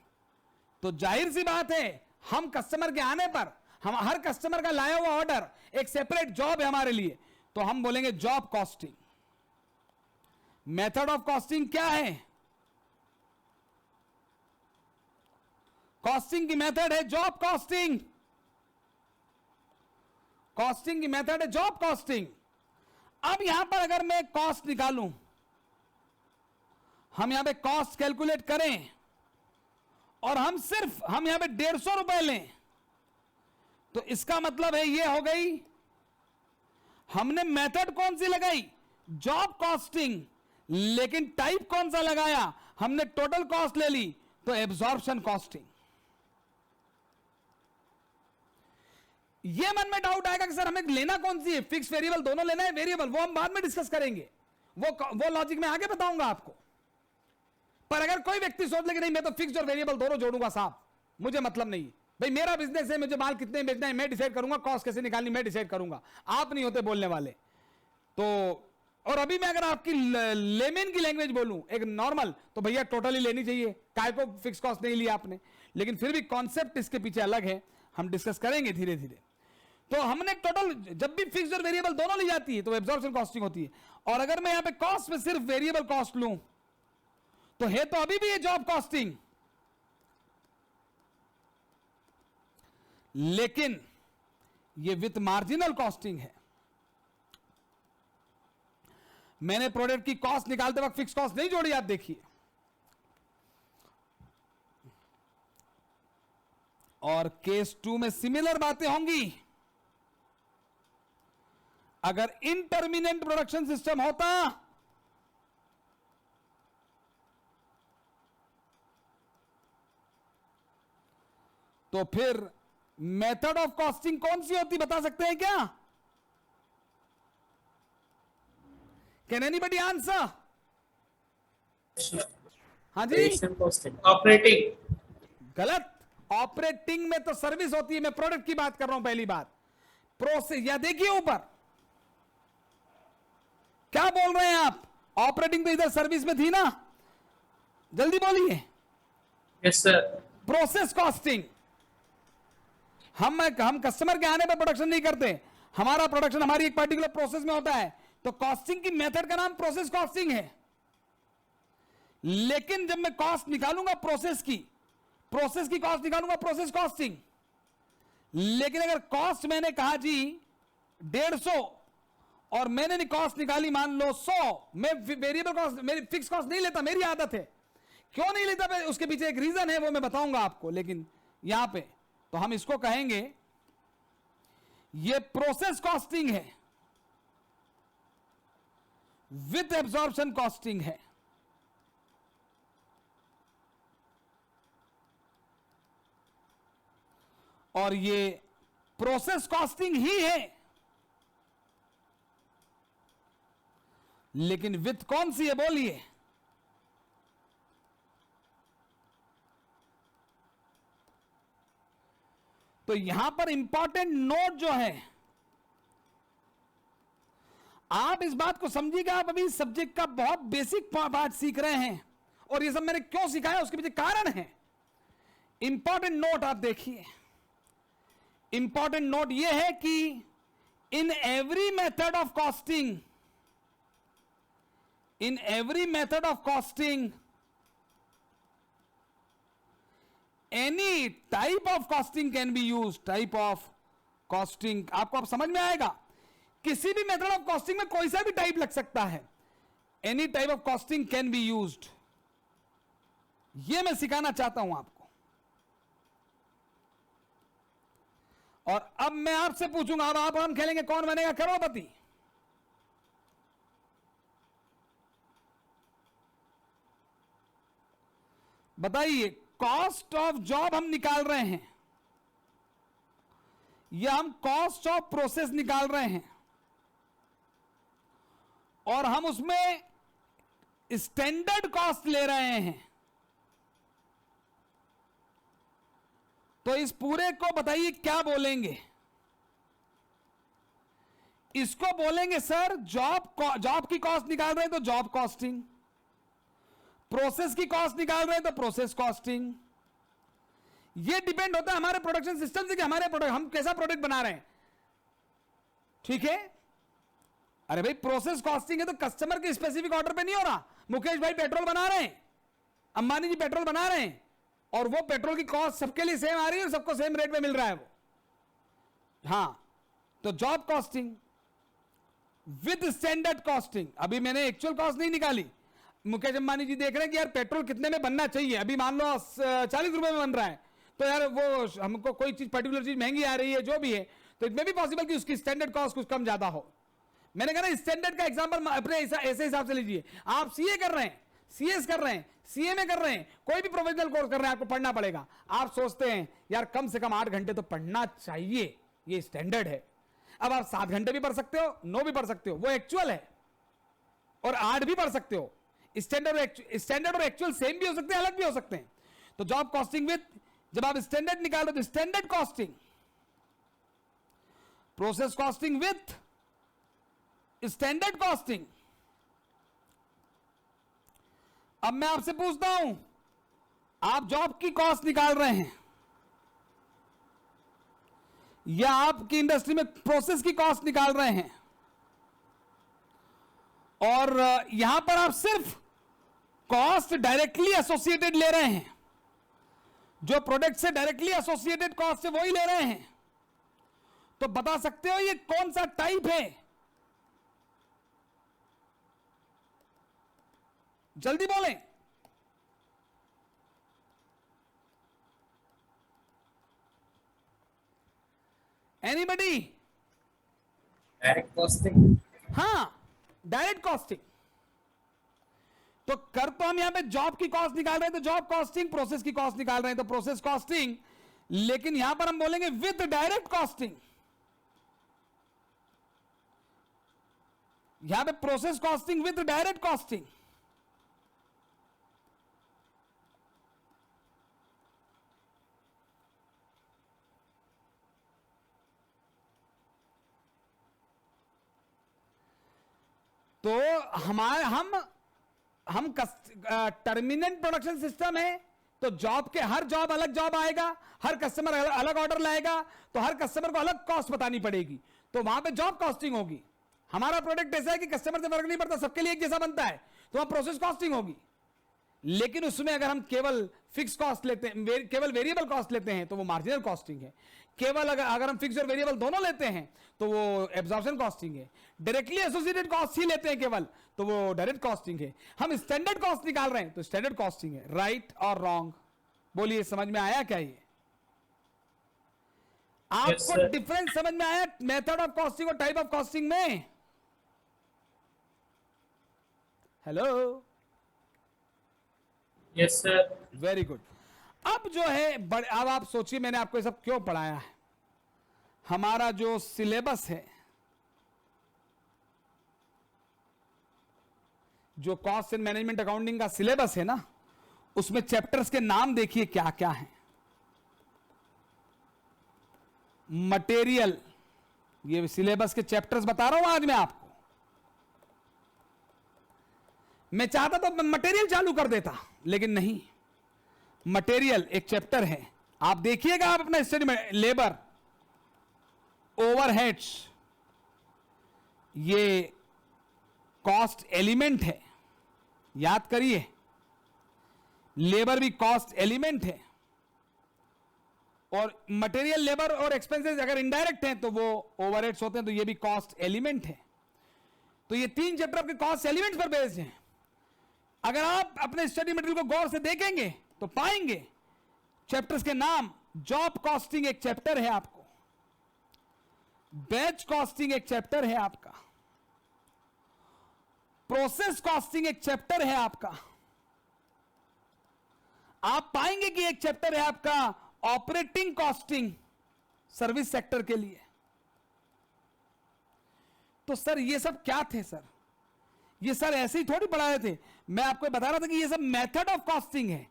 तो जाहिर सी बात है, हम कस्टमर के आने पर, हम हर कस्टमर का लाया हुआ ऑर्डर एक सेपरेट जॉब है हमारे लिए, तो हम बोलेंगे job costing. Method of costing क्या है? कॉस्टिंग की मेथड है जॉब कॉस्टिंग। कॉस्टिंग की मेथड है जॉब कॉस्टिंग। अब यहां पर अगर मैं कॉस्ट निकालूं, हम यहां पे कॉस्ट कैलकुलेट करें और हम यहां पे 150 रुपए लें, तो इसका मतलब है ये हो गई, हमने मेथड कौन सी लगाई? Job costing. लेकिन टाइप कौन सा लगाया? हमने टोटल कॉस्ट ले ली, तो एब्जॉर्प्शन कॉस्टिंग। ये मन में डाउट आएगा कि सर हमें लेना कौन सी है, फिक्स वेरिएबल दोनों लेना है, वेरिएबल वो हम बाद में डिस्कस करेंगे, वो लॉजिक में आगे बताऊंगा आपको। पर अगर कोई व्यक्ति सोच ले कि नहीं मैं तो फिक्स और वेरिएबल दोनों जोड़ूंगा, साहब मुझे मतलब नहीं भाई, मेरा बिजनेस है, मुझे माल कितने बेचना है मैं डिसाइड करूंगा, कॉस्ट कैसे निकालनी मैं डिसाइड करूंगा, आप नहीं होते बोलने वाले। तो और अभी मैं अगर आपकी लेमेन की लैंग्वेज बोलूं एक नॉर्मल, तो भैया टोटली लेनी चाहिए, काय को फिक्स कॉस्ट नहीं लिया आपने। लेकिन फिर भी कॉन्सेप्ट इसके पीछे अलग है, हम डिस्कस करेंगे धीरे धीरे। तो हमने टोटल, जब भी फिक्स और वेरिएबल दोनों ली जाती है तो एब्जॉर्प्शन कॉस्टिंग होती है। और अगर मैं यहां पे कॉस्ट में सिर्फ वेरिएबल कॉस्ट लूं, तो है तो अभी भी ये जॉब कॉस्टिंग, लेकिन ये विथ मार्जिनल कॉस्टिंग है। मैंने प्रोडक्ट की कॉस्ट निकालते वक्त फिक्स कॉस्ट नहीं जोड़ी, आप देखिए। और केस 2 में सिमिलर बातें होंगी। अगर इनटर्मिनेंट प्रोडक्शन सिस्टम होता तो फिर मेथड ऑफ कॉस्टिंग कौन सी होती, बता सकते हैं क्या? Can anybody answer? हाँ जी, ऑपरेटिंग। गलत। ऑपरेटिंग में तो सर्विस होती है, मैं प्रोडक्ट की बात कर रहा हूं। पहली बात प्रोसेस, या देखिए ऊपर क्या बोल रहे हैं आप, ऑपरेटिंग तो इधर सर्विस में थी ना, जल्दी बोलिए। Yes sir. प्रोसेस कॉस्टिंग, हम कस्टमर के आने पर प्रोडक्शन नहीं करते, हमारा प्रोडक्शन हमारी एक पर्टिकुलर प्रोसेस में होता है, तो कॉस्टिंग की मेथड का नाम प्रोसेस कॉस्टिंग है। लेकिन जब मैं कॉस्ट निकालूंगा प्रोसेस की कॉस्ट निकालूंगा प्रोसेस कॉस्टिंग। लेकिन अगर कॉस्ट मैंने कहा जी 150 और मैंने कॉस्ट निकाली मान लो 100, मैं वेरिएबल कॉस्ट, मेरी फिक्स कॉस्ट नहीं लेता, मेरी आदत है। क्यों नहीं लेता, उसके पीछे एक रीजन है, वो मैं बताऊंगा आपको। लेकिन यहां पे तो हम इसको कहेंगे ये प्रोसेस कॉस्टिंग है, विथ एब्जॉर्प्शन कॉस्टिंग है। और ये प्रोसेस कॉस्टिंग ही है, लेकिन विथ कौन सी है बोलिए? तो यहां पर इंपॉर्टेंट नोट जो है, आप इस बात को समझिएगा, आप अभी सब्जेक्ट का बहुत बेसिक पार्ट सीख रहे हैं, और ये सब मैंने क्यों सिखाया उसके पीछे कारण है। इंपॉर्टेंट नोट आप देखिए, इंपॉर्टेंट नोट ये है कि in every method of costing, any type of costing can be use, type of costing आपको अब समझ में आएगा। किसी भी मेथड ऑफ कॉस्टिंग में कोई सा भी टाइप लग सकता है। Any type of costing can be used, ये मैं सिखाना चाहता हूं आपको। और अब मैं आपसे पूछूंगा, अब आप हम खेलेंगे कौन बनेगा करोड़पति। बताइए, कॉस्ट ऑफ जॉब हम निकाल रहे हैं या हम कॉस्ट ऑफ प्रोसेस निकाल रहे हैं, और हम उसमें स्टैंडर्ड कॉस्ट ले रहे हैं। तो इस पूरे को बताइए क्या बोलेंगे? इसको बोलेंगे सर जॉब की कॉस्ट निकाल रहे हैं तो जॉब कॉस्टिंग, प्रोसेस की कॉस्ट निकाल रहे हैं तो प्रोसेस कॉस्टिंग। ये डिपेंड होता है हमारे प्रोडक्शन सिस्टम से कि हमारे प्रोडक्ट हम कैसा प्रोडक्ट बना रहे हैं। ठीक है, अरे भाई प्रोसेस कॉस्टिंग है तो कस्टमर के स्पेसिफिक ऑर्डर पे नहीं हो रहा। मुकेश भाई पेट्रोल बना रहे हैं, अंबानी जी पेट्रोल बना रहे हैं, और वो पेट्रोल की कॉस्ट सबके लिए सेम आ रही है और सबको सेम रेट पे मिल रहा है वो। हां, तो job costing with standard costing. अभी मैंने एक्चुअल कॉस्ट नहीं निकाली। मुकेश अंबानी जी देख रहे हैं कि यार पेट्रोल कितने में बनना चाहिए। अभी मान लो 40 रुपए में बन रहा है, तो यार वो हमको कोई चीज पर्टिकुलर चीज महंगी आ रही है जो भी है, तो इट में भी पॉसिबल कि उसकी स्टैंडर्ड कॉस्ट कुछ कम ज्यादा हो। मैंने कहा ना स्टैंडर्ड का एग्जांपल अपने ऐसे हिसाब से लीजिए। आप सीए कर रहे हैं, सीएस कर रहे हैं, सीएमए कर रहे हैं, कोई भी प्रोफेशनल कोर्स कर रहे हैं, आपको पढ़ना पड़ेगा। आप सोचते हैं यार कम से कम 8 घंटे तो पढ़ना चाहिए, ये स्टैंडर्ड है। अब आप 7 घंटे भी पढ़ सकते हो, 9 भी पढ़ सकते हो, वो एक्चुअल है, और 8 भी पढ़ सकते हो। स्टैंडर्ड और एक्चुअल सेम भी हो सकते हैं, अलग भी हो सकते हैं। तो जॉब कॉस्टिंग विद, जब आप स्टैंडर्ड निकालो तो standard costing, process costing with standard costing. अब मैं आपसे पूछता हूं, आप जॉब की कॉस्ट निकाल रहे हैं या आपकी इंडस्ट्री में प्रोसेस की कॉस्ट निकाल रहे हैं, और यहां पर आप सिर्फ कॉस्ट डायरेक्टली एसोसिएटेड ले रहे हैं, जो प्रोडक्ट से डायरेक्टली एसोसिएटेड कॉस्ट है वही ले रहे हैं, तो बता सकते हो ये कौन सा टाइप है? जल्दी बोलें। एनीबडी? Direct costing. हां, डायरेक्ट कॉस्टिंग। तो कर तो हम यहां पे जॉब की कॉस्ट निकाल रहे हैं तो जॉब कॉस्टिंग, प्रोसेस की कॉस्ट निकाल रहे हैं तो प्रोसेस कॉस्टिंग, लेकिन यहां पर हम बोलेंगे विद डायरेक्ट कॉस्टिंग। यहां पे process costing with direct costing. तो हमारे हम टर्मिनेंट प्रोडक्शन सिस्टम है, तो जॉब के हर जॉब अलग जॉब आएगा, हर कस्टमर अलग ऑर्डर लाएगा, तो हर कस्टमर को अलग कॉस्ट बतानी पड़ेगी, तो वहां पे जॉब कॉस्टिंग होगी। हमारा प्रोडक्ट ऐसा है कि कस्टमर से फर्क नहीं पड़ता, सबके लिए एक जैसा बनता है, तो वहां प्रोसेस कॉस्टिंग होगी। लेकिन उसमें अगर हम केवल फिक्स कॉस्ट लेते हैं, केवल वेरिएबल कॉस्ट लेते हैं, तो वो मार्जिनल कॉस्टिंग है। केवल अगर हम फिक्स और वेरिएबल दोनों लेते हैं तो वो एब्जॉर्प्शन कॉस्टिंग है। डायरेक्टली एसोसिएटेड कॉस्ट ही लेते हैं केवल, तो वो डायरेक्ट कॉस्टिंग है। हम स्टैंडर्ड कॉस्ट निकाल रहे हैं तो स्टैंडर्ड कॉस्टिंग है। राइट और रॉन्ग? बोलिए, समझ में आया क्या ये? आपको डिफरेंस समझ में आया मेथड ऑफ कॉस्टिंग और टाइप ऑफ कॉस्टिंग में? Hello? Yes sir. Very good. अब जो है अब आप सोचिए मैंने आपको ये सब क्यों पढ़ाया है। हमारा जो सिलेबस है, जो कॉस्ट एंड मैनेजमेंट अकाउंटिंग का सिलेबस है ना, उसमें चैप्टर्स के नाम देखिए क्या क्या है। मटेरियल, ये सिलेबस के चैप्टर्स बता रहा हूं आज मैं आपको। मैं चाहता तो मटेरियल चालू कर देता, लेकिन नहीं। मटेरियल एक चैप्टर है, आप देखिएगा आप अपना स्टडी में। लेबर, ओवरहेड्स, ये कॉस्ट एलिमेंट है, याद करिए। लेबर भी कॉस्ट एलिमेंट है। और मटेरियल, लेबर और एक्सपेंसेस अगर इनडायरेक्ट हैं तो वो ओवरहेड्स होते हैं, तो ये भी कॉस्ट एलिमेंट है। तो ये 3 चैप्टर आपके कॉस्ट एलिमेंट्स पर बेस्ड हैं। अगर आप अपने स्टडी मटेरियल को गौर से देखेंगे तो पाएंगे चैप्टर्स के नाम, जॉब कॉस्टिंग एक चैप्टर है आपको, बैच कॉस्टिंग एक चैप्टर है आपका, प्रोसेस कॉस्टिंग एक चैप्टर है आपका, आप पाएंगे कि एक चैप्टर है आपका ऑपरेटिंग कॉस्टिंग सर्विस सेक्टर के लिए। तो सर ये सब क्या थे सर? ये सर ऐसे ही थोड़ी पढ़ा रहे थे, मैं आपको बता रहा था कि ये सब मेथड ऑफ कॉस्टिंग है।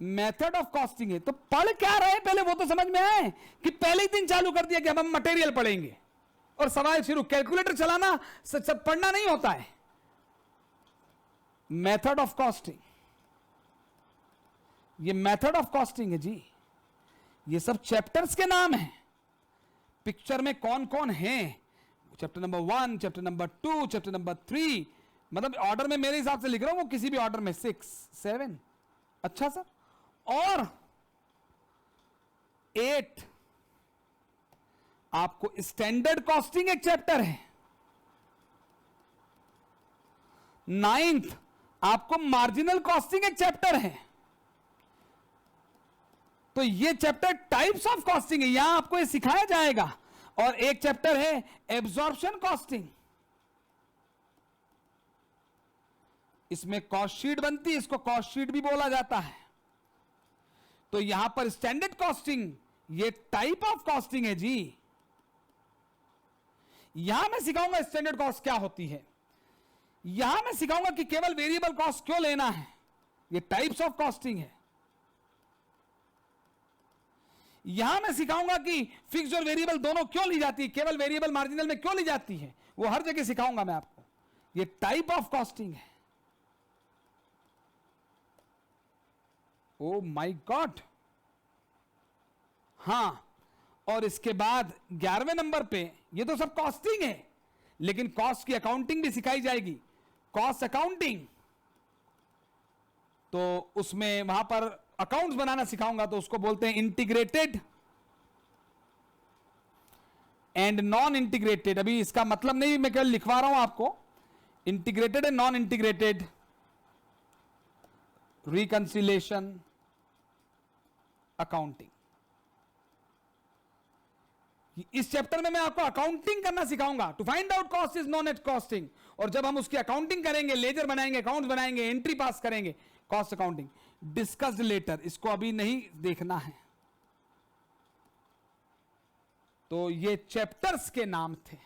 मेथड ऑफ कॉस्टिंग है। तो पढ़ क्या रहे पहले वो तो समझ में आए कि पहले ही दिन चालू कर दिया कि हम मटेरियल पढ़ेंगे और सवाल शुरू। कैलकुलेटर चलाना सब पढ़ना नहीं होता है। मेथड ऑफ कॉस्टिंग, ये मेथड ऑफ कॉस्टिंग है जी। ये सब चैप्टर्स के नाम हैं। पिक्चर में कौन कौन है, chapter number 1, chapter number 2, chapter number 3, मतलब ऑर्डर में मेरे हिसाब से लिख रहा हूं, वो किसी भी ऑर्डर में 6, 7। अच्छा सर, और 8 आपको स्टैंडर्ड कॉस्टिंग एक चैप्टर है। 9th आपको मार्जिनल कॉस्टिंग एक चैप्टर है। तो ये चैप्टर टाइप्स ऑफ कॉस्टिंग है, यहां आपको ये सिखाया जाएगा। और एक चैप्टर है एब्जॉर्प्शन कॉस्टिंग, इसमें कॉस्ट शीट बनती है, इसको कॉस्ट शीट भी बोला जाता है। तो यहां पर स्टैंडर्ड कॉस्टिंग ये टाइप ऑफ कॉस्टिंग है जी। यहां मैं सिखाऊंगा स्टैंडर्ड कॉस्ट क्या होती है, यहां मैं सिखाऊंगा कि केवल वेरिएबल कॉस्ट क्यों लेना है, ये टाइप्स ऑफ कॉस्टिंग है। यहां मैं सिखाऊंगा कि फिक्स्ड और वेरिएबल दोनों क्यों ली जाती है, केवल वेरिएबल मार्जिनल में क्यों ली जाती है, वो हर जगह सिखाऊंगा मैं आपको। ये टाइप ऑफ कॉस्टिंग है। Oh my God. हां, और इसके बाद 11वें नंबर पे ये तो सब कॉस्टिंग है, लेकिन कॉस्ट की अकाउंटिंग भी सिखाई जाएगी, कॉस्ट अकाउंटिंग। तो उसमें वहां पर अकाउंट्स बनाना सिखाऊंगा, तो उसको बोलते हैं इंटीग्रेटेड एंड नॉन इंटीग्रेटेड। अभी इसका मतलब नहीं, मैं केवल लिखवा रहा हूं आपको, integrated and non integrated, reconciliation accounting. इस चैप्टर में मैं आपको अकाउंटिंग करना सिखाऊंगा। To find out cost is known at costing. और जब हम उसकी अकाउंटिंग करेंगे, लेजर बनाएंगे, अकाउंट्स बनाएंगे, एंट्री पास करेंगे, कॉस्ट अकाउंटिंग डिस्कस्ड लेटर, इसको अभी नहीं देखना है। तो ये चैप्टर्स के नाम थे।